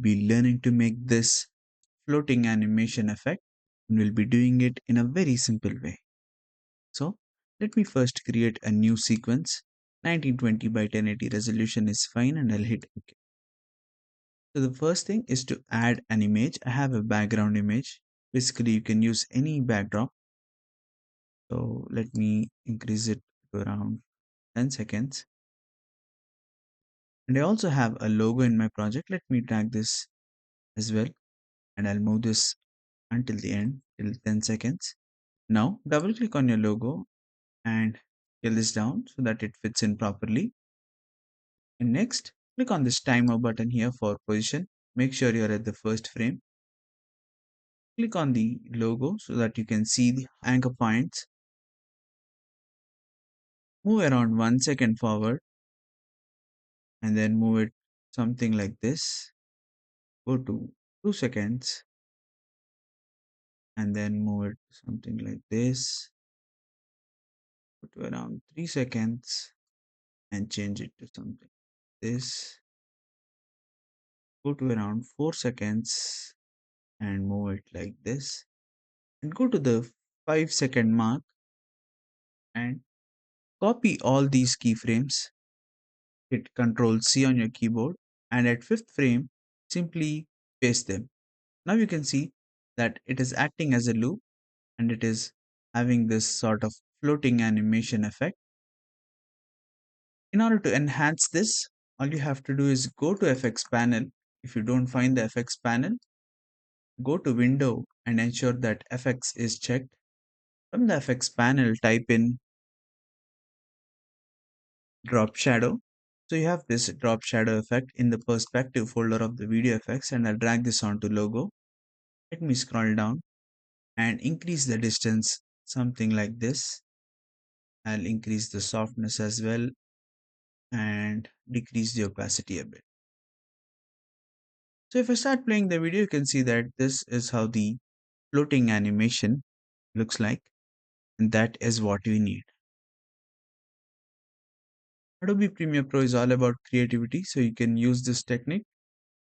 be learning to make this floating animation effect, and we'll be doing it in a very simple way. So let me first create a new sequence. 1920 by 1080 resolution is fine, and I'll hit OK. So the first thing is to add an image. I have a background image. Basically, you can use any backdrop. So let me increase it to around 10 seconds. And I also have a logo in my project. Let me drag this as well, and I'll move this until the end, till 10 seconds. Now double click on your logo and scale this down so that it fits in properly. And next, click on this timer button here for position. Make sure you're at the first frame. Click on the logo so that you can see the anchor points. Move around 1 second forward and then move it something like this. Go to 2 seconds and then move it something like this. Go to around 3 seconds and change it to something like this. Go to around 4 seconds and move it like this. And go to the 5-second mark and copy all these keyframes. Hit Ctrl C on your keyboard, and at 5th frame, simply paste them. Now you can see that it is acting as a loop and it is having this sort of floating animation effect. In order to enhance this, all you have to do is go to FX panel. If you don't find the FX panel, go to Window and ensure that FX is checked. From the FX panel, type in drop shadow. So you have this drop shadow effect in the perspective folder of the video effects, and I'll drag this onto logo. Let me scroll down and increase the distance something like this. I'll increase the softness as well and decrease the opacity a bit. So if I start playing the video, you can see that this is how the floating animation looks like, and that is what we need. Adobe Premiere Pro is all about creativity, so you can use this technique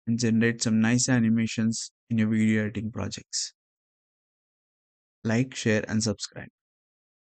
and generate some nice animations in your video editing projects. Like, share, and subscribe.